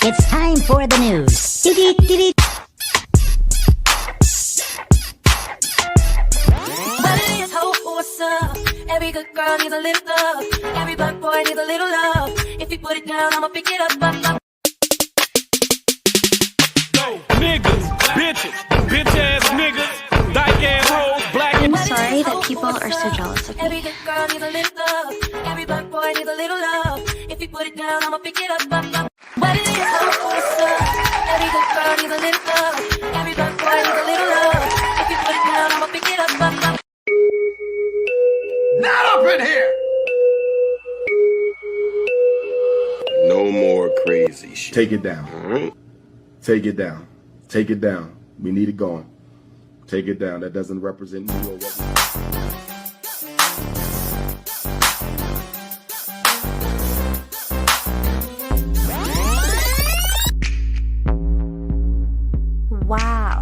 It's time for the news. What's up? Every good girl needs a little love. Every black boy needs a little love. If you put it down, I'ma pick it up. Niggas, bitches, bitch ass niggas, dyke ass hoes, black. I'm sorry that people are so jealous of Every me. good girl needs a little love. Every black boy needs a little love. If you put it down, I'ma pick it up. What it is, what's up? Every good girl needs a little love. Every black boy needs a little love. If you put it down, I'ma pick it up. Not up in here! No more crazy shit. Take it down. All right? Take it down. Take it down. We need it gone. Take it down. That doesn't represent you or what Wow.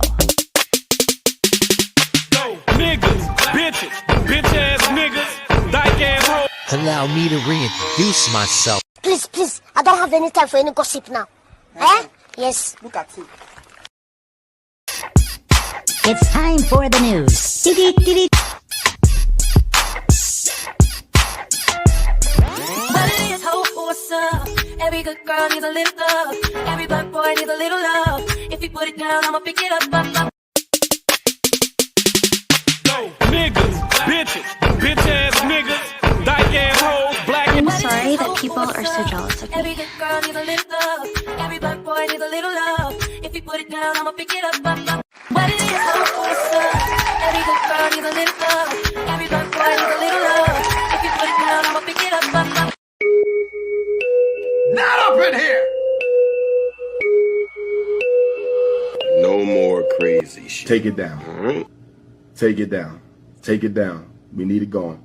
Niggas, bitches, bitch ass niggas, dyke ass hoes. Allow me to reintroduce myself. Please, I don't have any time for any gossip now. Eh? Yes. Look at you. It's time for the news. What it is, what's up? Every good girl needs a little love. Every black boy needs a little love. If you put it down, I'ma pick it up. Niggas, bitches, bitch ass niggas, dyke ass hoes, black. I'm sorry that people are so jealous of me. Every good girl needs a little love. Every black boy needs a little love. If you put it down, I'ma pick it up. What it is, what's up? Every good girl needs a little love. Every black boy needs a little love. If you put it down, I'ma pick it up. Not up in here! No more crazy shit. Take it down. All right? Take it down. Take it down. We need it gone.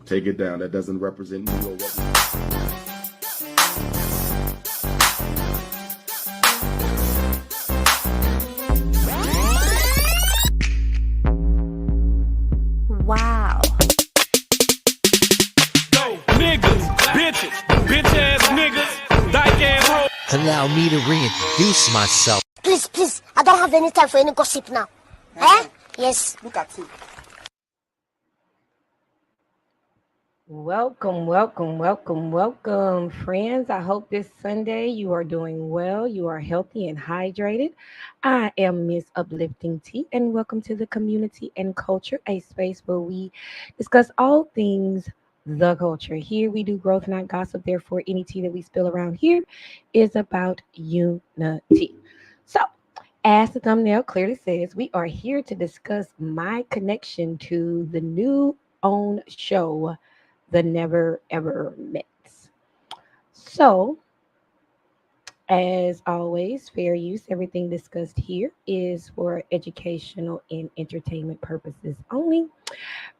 Take it down. That doesn't represent you or what Wow. Niggas, bitches, bitch ass niggas, dyke ass hoes. Allow me to reintroduce myself. Please, I don't have any time for any gossip now. Eh? Yes. Look at you. Welcome, friends. I hope this Sunday you are doing well, you are healthy and hydrated. I am Miss Uplifting Tea, and welcome to the Community and Culture, a space where we discuss all things the culture. Here we do growth, not gossip. Therefore, any tea that we spill around here is about unity. So, as the thumbnail clearly says, we are here to discuss my connection to the new own show, The Never Ever Mets. So, as always, fair use. Everything discussed here is for educational and entertainment purposes only.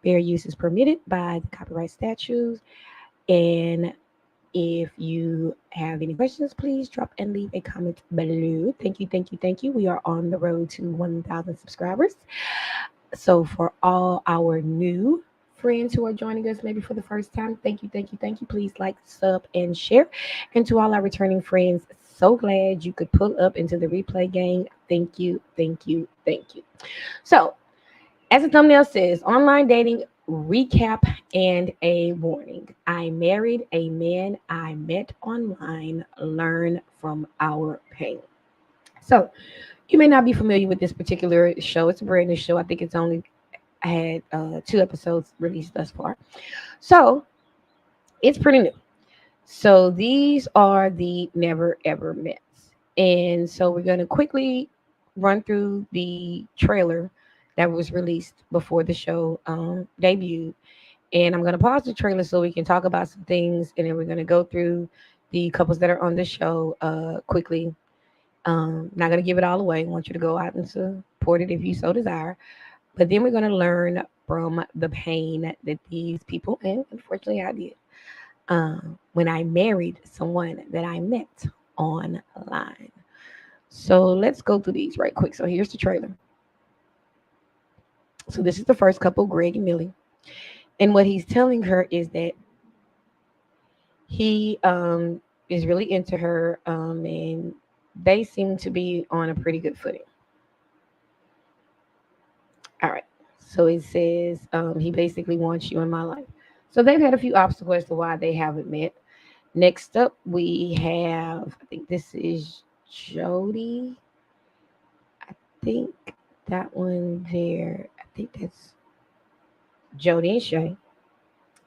Fair use is permitted by the copyright statutes. And if you have any questions, please drop and leave a comment below. Thank you. We are on the road to 1,000 subscribers. So for all our new friends who are joining us maybe for the first time, thank you. Please like, sub, and share. And to all our returning friends, so glad you could pull up into the replay game. Thank you. So, as the thumbnail says, online dating recap and a warning. I married a man I met online. Learn from our pain. So, you may not be familiar with this particular show. It's a brand new show. I think it's only had 2 episodes released thus far. So, it's pretty new. So, these are the Never Ever Mets. And so, we're going to quickly run through the trailer that was released before the show debuted. And I'm going to pause the trailer so we can talk about some things. And then we're going to go through the couples that are on the show quickly. Not going to give it all away. I want you to go out and support it if you so desire. But then we're going to learn from the pain that these people, and unfortunately I did, when I married someone that I met online. So let's go through these right quick. So here's the trailer. So this is the first couple, Greg and Millie. And what he's telling her is that he is really into her, and they seem to be on a pretty good footing. All right. So it says he basically wants you in my life. So they've had a few obstacles as to why they haven't met. Next up, we have, I think this is Jody. I think that one there, I think that's Jody and Shay,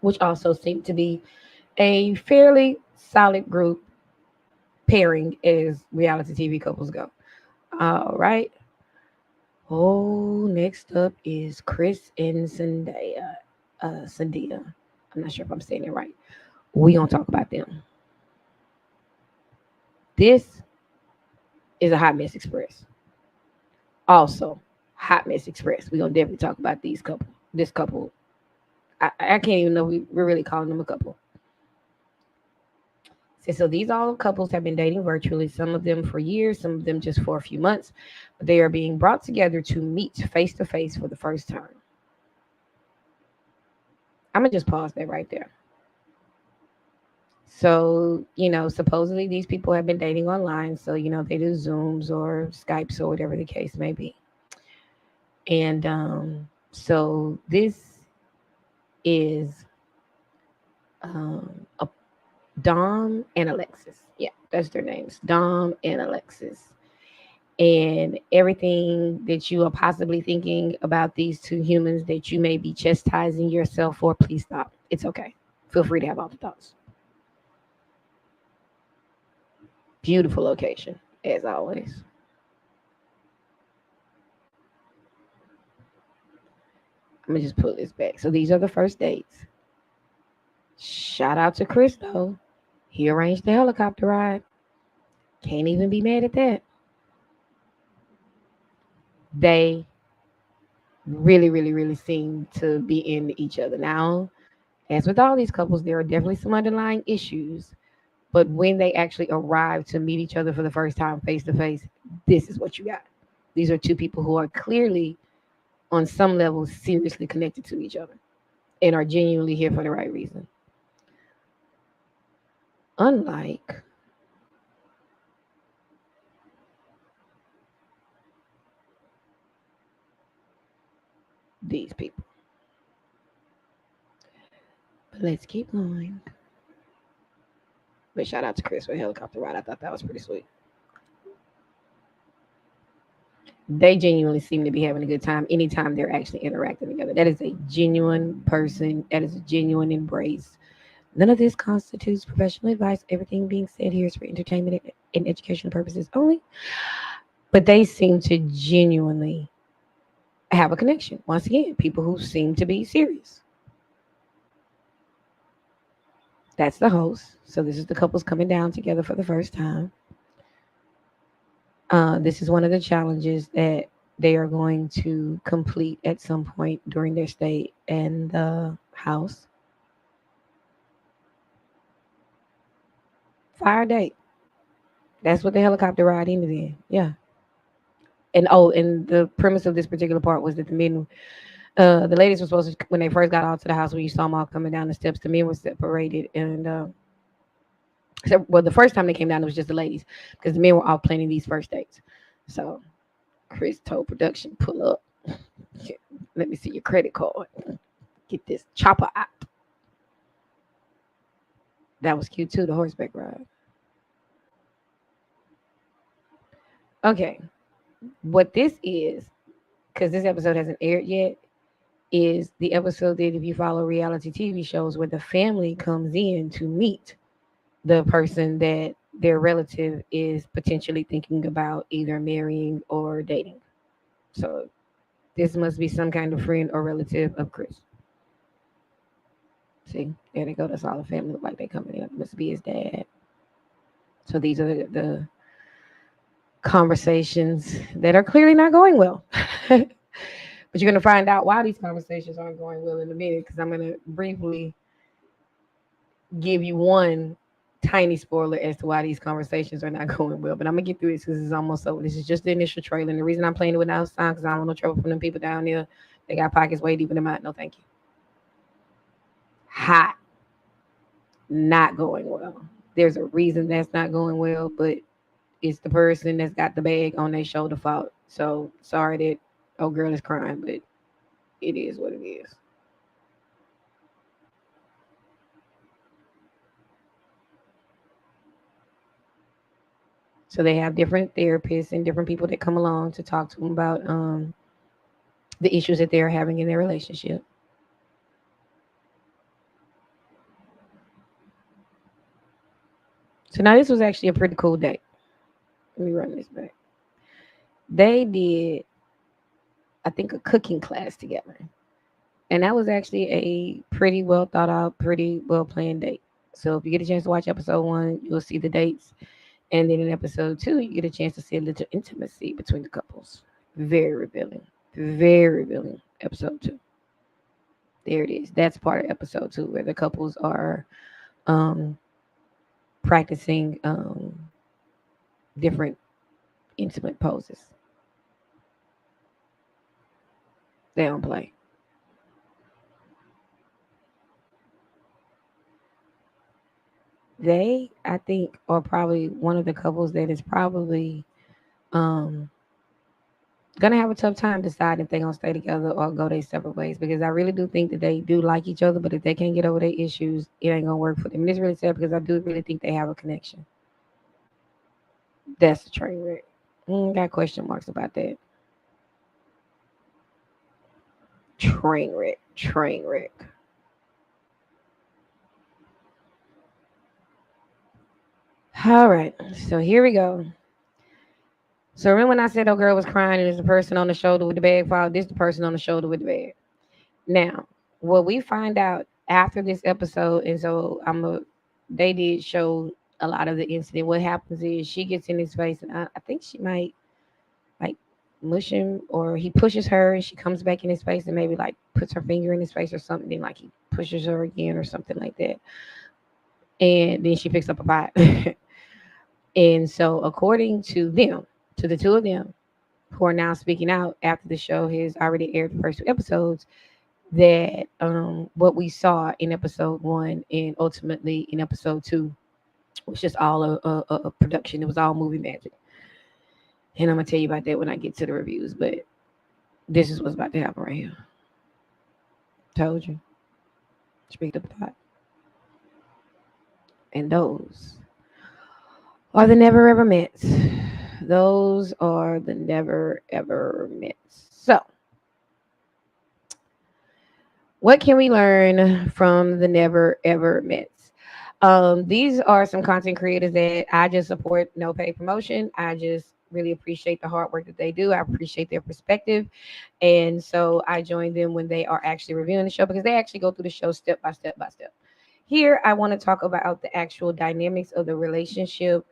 which also seem to be a fairly solid group pairing as reality TV couples go. All right. Oh, next up is Chris and Zendaya. Zendaya. I'm not sure if I'm saying it right. We gonna talk about them. This is a hot mess express. Also, hot mess express. We gonna definitely talk about these couple. This couple. I can't even know we're really calling them a couple. So these all couples have been dating virtually, some of them for years, some of them just for a few months. But they are being brought together to meet face to face for the first time. I'm gonna just pause that right there. So, supposedly these people have been dating online. So, they do Zooms or Skypes or whatever the case may be. And so this is a Dom and Alexis. Yeah, that's their names. Dom and Alexis. And everything that you are possibly thinking about these two humans that you may be chastising yourself for, please stop. It's okay. Feel free to have all the thoughts. Beautiful location, as always. I'm gonna just pull this back. So these are the first dates. Shout out to Chris though. He arranged the helicopter ride. Can't even be mad at that. They really, really, really seem to be into each other. Now, as with all these couples, there are definitely some underlying issues. But when they actually arrive to meet each other for the first time face to face, this is what you got. These are two people who are clearly, on some level, seriously connected to each other and are genuinely here for the right reason. Unlike these people. But let's keep going. But shout out to Chris for the helicopter ride. I thought that was pretty sweet. They genuinely seem to be having a good time anytime they're actually interacting together. That is a genuine person. That is a genuine embrace. None of this constitutes professional advice. Everything being said here is for entertainment and educational purposes only. But they seem to genuinely have a connection. Once again, people who seem to be serious. That's the host. So this is the couples coming down together for the first time. This is one of the challenges that they are going to complete at some point during their stay in the house. Fire date. That's what the helicopter ride ended in. Yeah. And the premise of this particular part was that the ladies were supposed to, when they first got out to the house, when you saw them all coming down the steps, the men were separated. And the first time they came down, it was just the ladies because the men were all planning these first dates. So Chris told production, pull up. Let me see your credit card. Get this chopper out. That was cute too, the horseback ride. Okay. What this is, because this episode hasn't aired yet, is the episode that if you follow reality TV shows where the family comes in to meet the person that their relative is potentially thinking about either marrying or dating. So this must be some kind of friend or relative of Chris. See, there they go. That's all the family look like they coming in. It must be his dad. So these are the conversations that are clearly not going well. But you're going to find out why these conversations aren't going well in a minute, because I'm going to briefly give you one tiny spoiler as to why these conversations are not going well. But I'm going to get through this because it's almost over. This is just the initial trailer. And the reason I'm playing it without sound because I don't want no trouble from them people down there. They got pockets way deep in the mouth. No, thank you. Hot. Not going well. there's a reason that's not going well, but it's the person that's got the bag on their shoulder fault. So sorry that old girl is crying, but it is what it is. So they have different therapists and different people that come along to talk to them about the issues that they're having in their relationship. So now this was actually a pretty cool day. Let me run this back. They did, I think, a cooking class together. And that was actually a pretty well thought out, pretty well planned date. So if you get a chance to watch episode 1, you'll see the dates. And then in episode 2, you get a chance to see a little intimacy between the couples. Very revealing. Very revealing. Episode 2. There it is. That's part of episode 2 where the couples are practicing different intimate poses. They don't play. They, I think, are probably one of the couples that is probably gonna have a tough time deciding if they're gonna stay together or go their separate ways, because I really do think that they do like each other, but if they can't get over their issues, it ain't gonna work for them. And it's really sad because I do really think they have a connection. That's a train wreck. Got question marks about that. Train wreck. Train wreck. All right, so here we go. So remember when I said that girl was crying and there's the person on the shoulder with the bag fall? This is the person on the shoulder with the bag. Now, what we find out after this episode, and so they did show a lot of the incident. What happens is she gets in his face, and I think she might like mush him, or he pushes her and she comes back in his face and maybe like puts her finger in his face or something, like he pushes her again or something like that. And then she picks up a pot. And so according to them, to the two of them who are now speaking out after the show has already aired the first 2 episodes, that what we saw in episode 1 and ultimately in episode 2 was just all a production. It was all movie magic. And I'm going to tell you about that when I get to the reviews. But this is what's about to happen right here. Told you. Speak up the pot. And those are the never ever mets. Those are the never ever mets. So, what can we learn from the never ever mets? These are some content creators that I just support, no paid promotion. I just really appreciate the hard work that they do. I appreciate their perspective. And so I join them when they are actually reviewing the show, because they actually go through the show step by step by step. Here, I want to talk about the actual dynamics of the relationship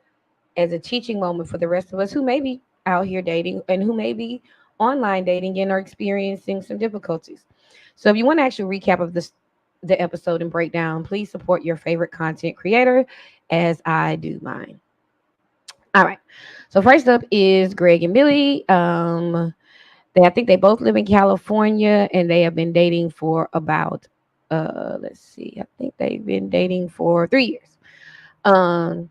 as a teaching moment for the rest of us who may be out here dating and who may be online dating and are experiencing some difficulties. So if you want to actually recap of the episode and breakdown, please support your favorite content creator as I do mine. All right. So first up is Greg and Billy. I think they both live in California and they have been dating for about let's see, I think they've been dating for 3 years.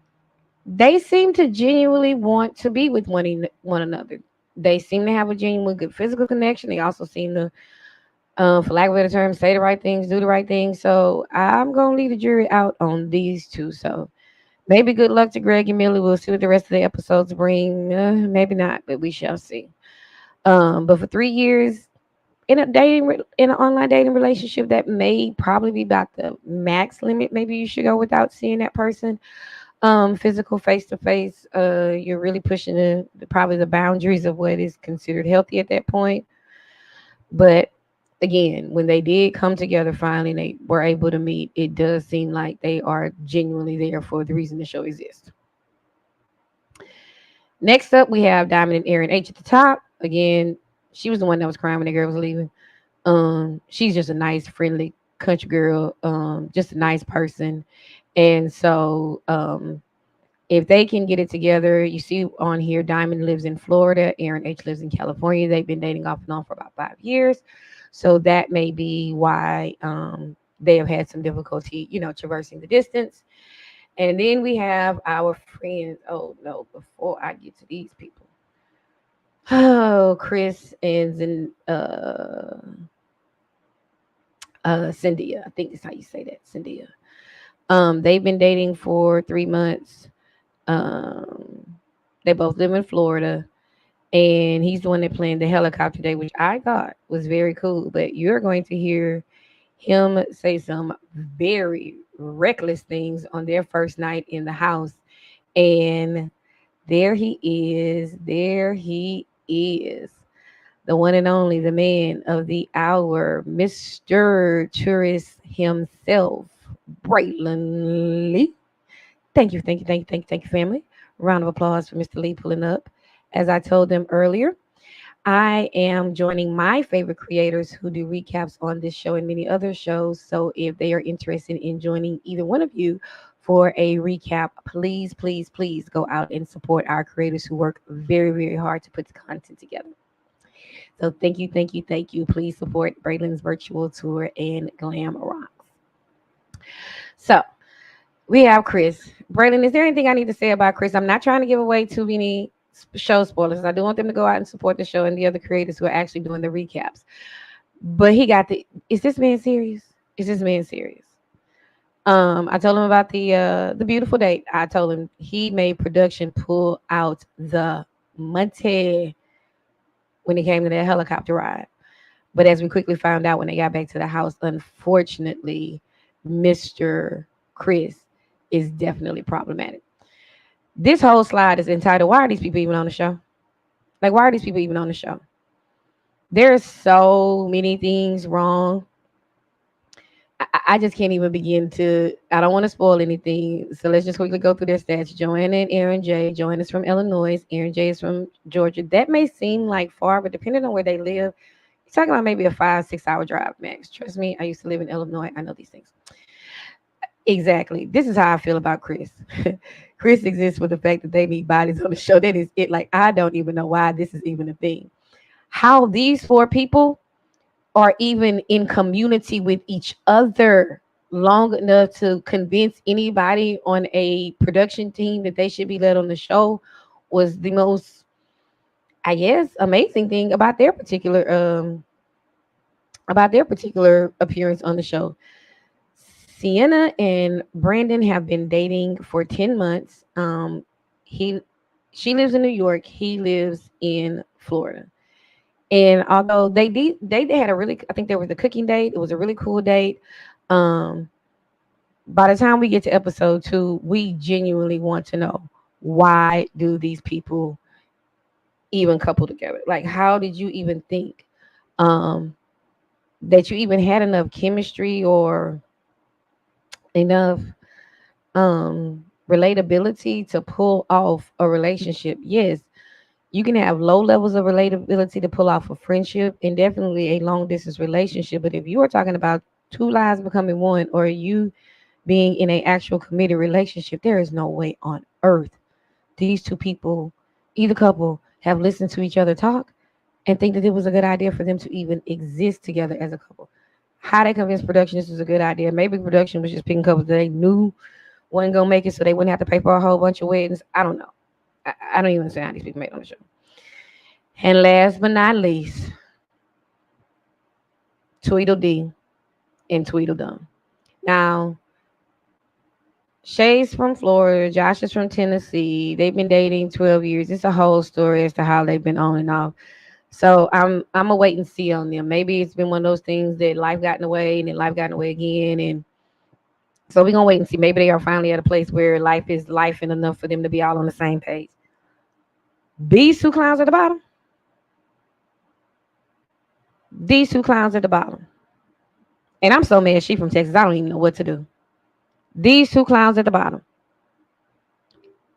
They seem to genuinely want to be with one another. They seem to have a genuine good physical connection. They also seem to, for lack of a better term, say the right things, do the right things. So I'm going to leave the jury out on these two. So maybe good luck to Greg and Millie. We'll see what the rest of the episodes bring. Maybe not, but we shall see. But for 3 years in an online dating relationship, that may probably be about the max limit. Maybe you should go without seeing that person. Physical face to face, you're really pushing probably the boundaries of what is considered healthy at that point. But again, when they did come together finally, they were able to meet. It does seem like they are genuinely there for the reason the show exists. Next up, we have Diamond and Aaron H at the top. Again, she was the one that was crying when the girl was leaving. She's just a nice, friendly country girl, just a nice person. And so if they can get it together, you see on here, Diamond lives in Florida, Aaron H lives in California. They've been dating off and on for about 5 years. So that may be why they have had some difficulty, traversing the distance. And then we have our friends. Oh no, before I get to these people. Oh, Chris and Cynthia. I think that's how you say that, Cynthia. They've been dating for 3 months. Um, they both live in Florida, and he's the one that planned the helicopter day, which I thought was very cool. But you're going to hear him say some very reckless things on their first night in the house. And there he is. There he is. The one and only, the man of the hour, Mr. Tourist himself, Braylon Lee. Thank you, thank you, thank you, thank you, thank you, family. Round of applause for Mr. Lee pulling up. As I told them earlier, I am joining my favorite creators who do recaps on this show and many other shows. So if they are interested in joining either one of you for a recap, please, please, please go out and support our creators who work very, very hard to put the content together. So thank you, thank you, thank you. Please support Braylon's virtual tour and Glam Rocks. So we have Chris. Braylon, is there anything I need to say about Chris? I'm not trying to give away too many show spoilers. I do want them to go out and support the show and the other creators who are actually doing the recaps. But he got is this man serious? Is this man serious? I told him about the beautiful date. I told him he made production pull out the money when it came to that helicopter ride. But as we quickly found out when they got back to the house, unfortunately, Mr. Chris is definitely problematic. This whole slide is entitled, why are these people even on the show? Like, why are these people even on the show? There's so many things wrong. I just can't even begin to, I don't want to spoil anything. So let's just quickly go through their stats. Joanna and Aaron J. Joanna's from Illinois. Aaron J is from Georgia. That may seem like far, but depending on where they live, you're talking about maybe a 5-6 hour drive max. Trust me, I used to live in Illinois. I know these things. Exactly. This is how I feel about Chris. Chris exists for the fact that they need bodies on the show. That is it. Like, I don't even know why this is even a thing. How these four people are even in community with each other long enough to convince anybody on a production team that they should be let on the show was the most, I guess, amazing thing about their particular appearance on the show. Sienna and Brandon have been dating for 10 months. He She lives in New York, he lives in Florida. And although they had a really, I think there was a cooking date. It was a really cool date. Um, by the time we get to episode 2, we genuinely want to know, why do these people even couple together? Like, how did you even think that you even had enough chemistry or enough relatability to pull off a relationship? Yes, you can have low levels of relatability to pull off a friendship and definitely a long distance relationship. But if you are talking about two lives becoming one, or you being in an actual committed relationship, there is no way on earth these two people, either couple, have listened to each other talk and think that it was a good idea for them to even exist together as a couple. How they convinced production this was a good idea? Maybe production was just picking couples that they knew wasn't gonna make it, so they wouldn't have to pay for a whole bunch of weddings. I don't know. I don't even understand how these people made on the show. And last but not least, Tweedledee and Tweedledum. Now, Shay's from Florida, Josh is from Tennessee. They've been dating 12 years. It's a whole story as to how they've been on and off. So I'm a wait and see on them. Maybe it's been one of those things that life got in the way and then life got in the way again. And so we're gonna wait and see. Maybe they are finally at a place where life is life and enough for them to be all on the same page. These two clowns at the bottom. These two clowns at the bottom. And I'm so mad she from Texas, I don't even know what to do. These two clowns at the bottom.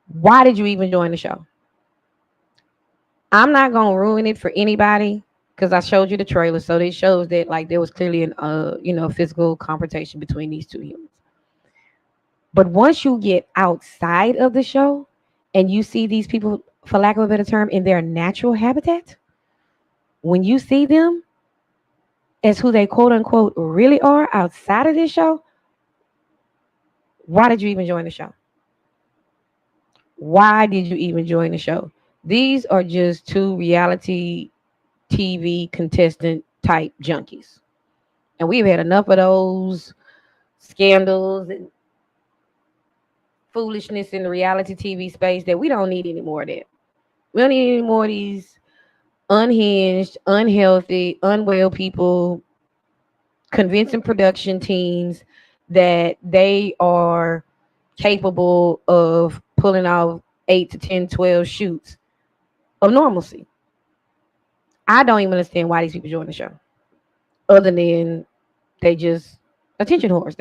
Why did you even join the show? I'm not gonna ruin it for anybody because I showed you the trailer, so it shows that like there was clearly an physical confrontation between these two humans. But once you get outside of the show and you see these people, for lack of a better term, in their natural habitat, when you see them as who they quote unquote really are outside of this show, why did you even join the show? why did you even join the show? These are just two reality TV contestant type junkies. And we've had enough of those scandals and foolishness in the reality TV space that we don't need any more of that. We don't need any more of these unhinged, unhealthy, unwell people convincing production teams that they are capable of pulling off 8 to 10, 12 shoots of normalcy. I don't even understand why these people join the show, other than they just attention whores.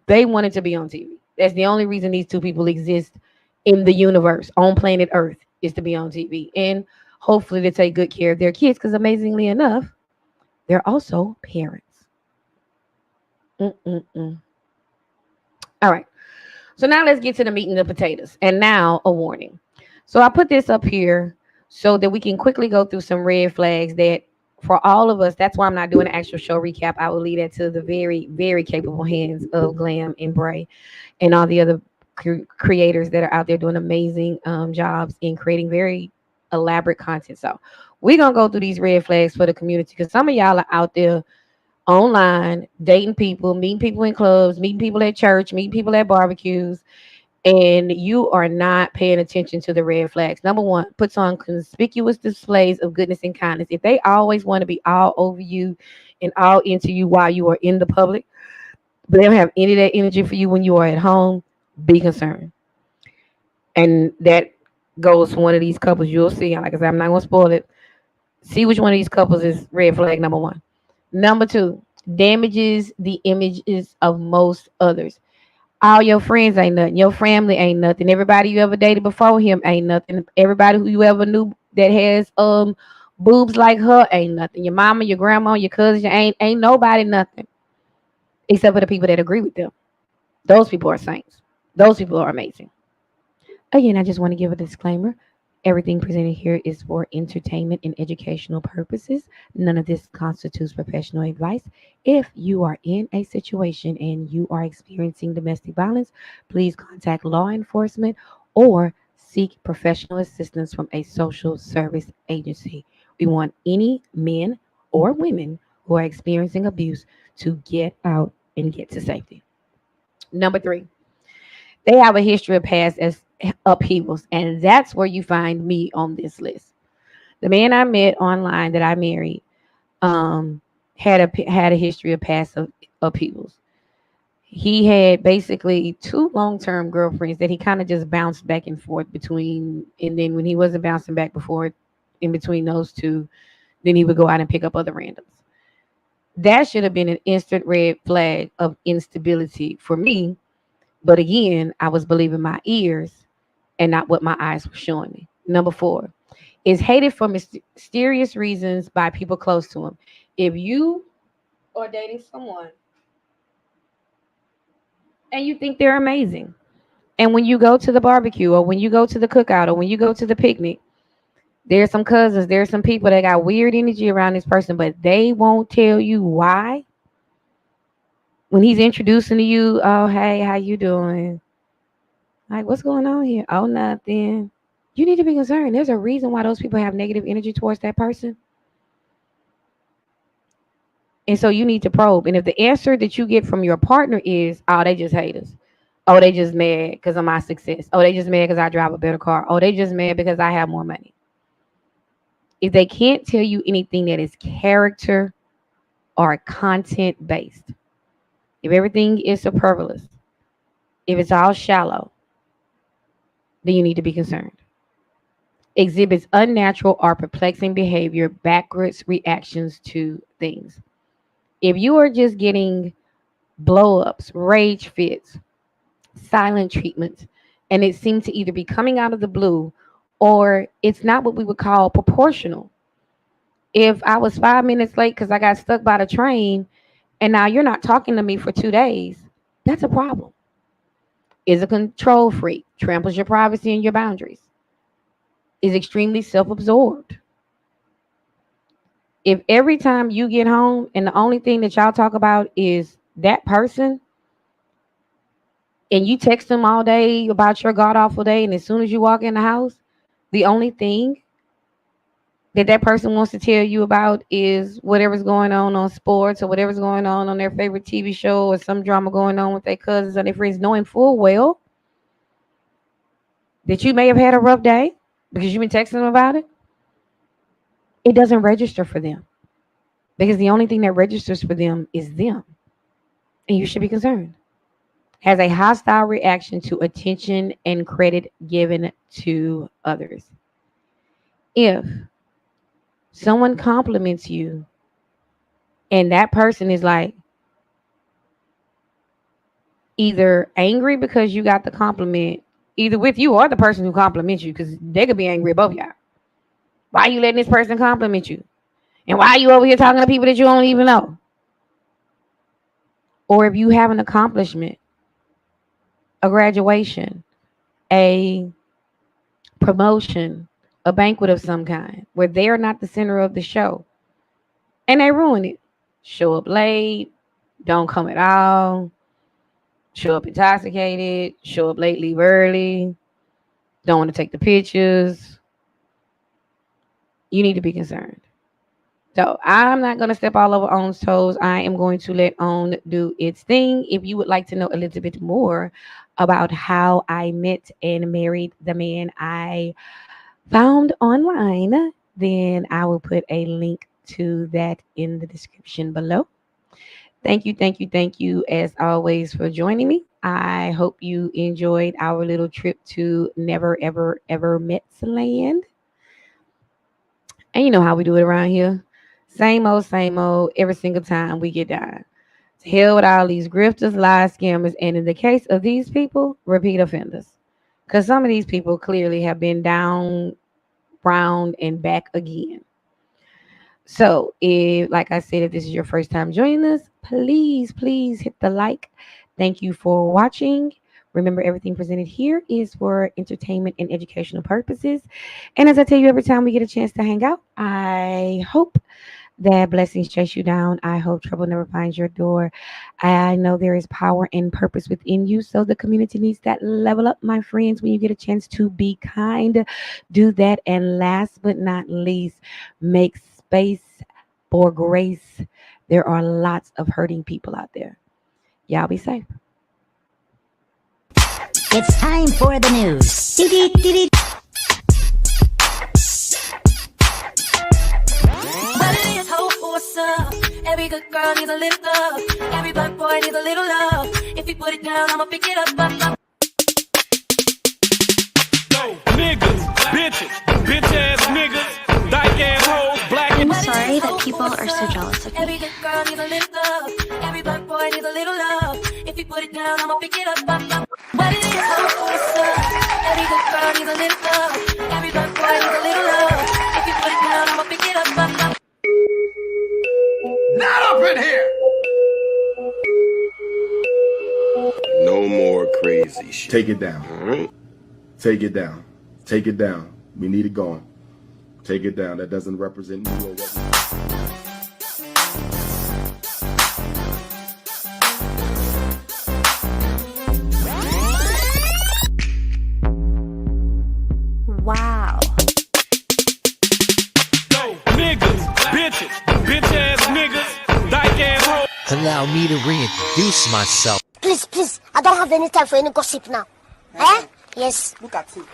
They wanted to be on TV. That's the only reason these two people exist in the universe on planet Earth, is to be on TV and hopefully to take good care of their kids. Because amazingly enough, they're also parents. Mm-mm-mm. All right. So now let's get to the meat and the potatoes. And now a warning. So I put this up here so that we can quickly go through some red flags that for all of us, that's why I'm not doing an actual show recap. I will leave that to the very, very capable hands of Glam and Bray and all the other creators that are out there doing amazing jobs in creating very elaborate content. So we're going to go through these red flags for the community because some of y'all are out there online dating people, meeting people in clubs, meeting people at church, meeting people at barbecues, and you are not paying attention to the red flags. Number one, puts on conspicuous displays of goodness and kindness. If they always want to be all over you and all into you while you are in the public, but they don't have any of that energy for you when you are at home, be concerned. And that goes for one of these couples. You'll see. Like I said, I'm not going to spoil it. See which one of these couples is red flag number one. Number two, damages the images of most others. All your friends ain't nothing. Your family ain't nothing. Everybody you ever dated before him ain't nothing. Everybody who you ever knew that has boobs like her ain't nothing. Your mama, your grandma, your cousins ain't nobody nothing. Except for the people that agree with them. Those people are saints. Those people are amazing. Again, I just want to give a disclaimer. Everything presented here is for entertainment and educational purposes. None of this constitutes professional advice. If you are in a situation and you are experiencing domestic violence, please contact law enforcement or seek professional assistance from a social service agency. We want any men or women who are experiencing abuse to get out and get to safety. Number three, they have a history of past as upheavals, and that's where you find me on this list. The man I met online that I married had a history of past upheavals. He had basically two long-term girlfriends that he kind of just bounced back and forth between, and then when he wasn't bouncing back before in between those two, then he would go out and pick up other randoms. That should have been an instant red flag of instability for me. But again, I was believing my ears and not what my eyes were showing me. Number four is hated for mysterious reasons by people close to him. If you are dating someone and you think they're amazing, and when you go to the barbecue or when you go to the cookout or when you go to the picnic, there's some cousins, there's some people that got weird energy around this person, but they won't tell you why. When he's introducing to you, oh, hey, how you doing? Like, what's going on here? Oh, nothing. You need to be concerned. There's a reason why those people have negative energy towards that person. And so you need to probe. And if the answer that you get from your partner is, oh, they just hate us. Oh, they just mad because of my success. Oh, they just mad because I drive a better car. Oh, they just mad because I have more money. If they can't tell you anything that is character or content based, if everything is superfluous, if it's all shallow, then you need to be concerned. Exhibits unnatural or perplexing behavior, backwards reactions to things. If you are just getting blow ups, rage fits, silent treatments, and it seems to either be coming out of the blue or it's not what we would call proportional. If I was 5 minutes late because I got stuck by the train and now you're not talking to me for 2 days, that's a problem. Is a control freak, tramples your privacy and your boundaries, is extremely self absorbed. If every time you get home and the only thing that y'all talk about is that person, and you text them all day about your god awful day, and as soon as you walk in the house, the only thing that person wants to tell you about is whatever's going on sports or whatever's going on their favorite TV show or some drama going on with their cousins or their friends, knowing full well that you may have had a rough day because you've been texting them about it. It doesn't register for them because the only thing that registers for them is them. And you should be concerned. Has a hostile reaction to attention and credit given to others. If someone compliments you and that person is like either angry because you got the compliment, either with you or the person who compliments you, because they could be angry above y'all. Why are you letting this person compliment you? And why are you over here talking to people that you don't even know? Or if you have an accomplishment, a graduation, a promotion, a banquet of some kind, where they are not the center of the show, and they ruin it. Show up late, don't come at all, show up intoxicated, show up late, leave early, don't want to take the pictures. You need to be concerned. So I'm not going to step all over On's toes. I am going to let On do its thing. If you would like to know a little bit more about how I met and married the man I found online, then I will put a link to that in the description below. Thank you, as always, for joining me. I hope you enjoyed our little trip to Never Ever Ever Met's Land. And you know how we do it around here. Same old, every single time we get down. To hell with all these grifters, lies, scammers, and in the case of these people, repeat offenders. Because some of these people clearly have been down, round, and back again. So, if, like I said, if this is your first time joining us, please hit the like. Thank you for watching. Remember, everything presented here is for entertainment and educational purposes. And as I tell you every time we get a chance to hang out, I hope that blessings chase you down. I hope trouble never finds your door. I know there is power and purpose within you. So the community needs that level up, my friends. When you get a chance to be kind, do that. And last but not least, make space for grace. There are lots of hurting people out there. Y'all be safe. It's time for the news. What it is, hope for some. Every good girl needs a little love. Every black boy needs a little love. If you put it down, I'ma pick it up. Niggas, bitches, bitch ass niggas, dyke ass hoes, black I'm sorry that people are so jealous of Every me. good girl needs a little love. Every black boy needs a little love. If you put it down, I'ma pick it up. What it is, hope for some. Every good girl needs a little love. Every black boy needs a little love. If you put it down, I'ma pick it up. Not up in here! No more crazy shit. Take it down. All right? Take it down. Take it down. We need it gone. Take it down. That doesn't represent you or what. Wow. niggas, bitches, bitch ass niggas, dyke ass hoes. Allow me to reintroduce myself. Please, I don't have any time for any gossip now. Eh? Yes. Look at you.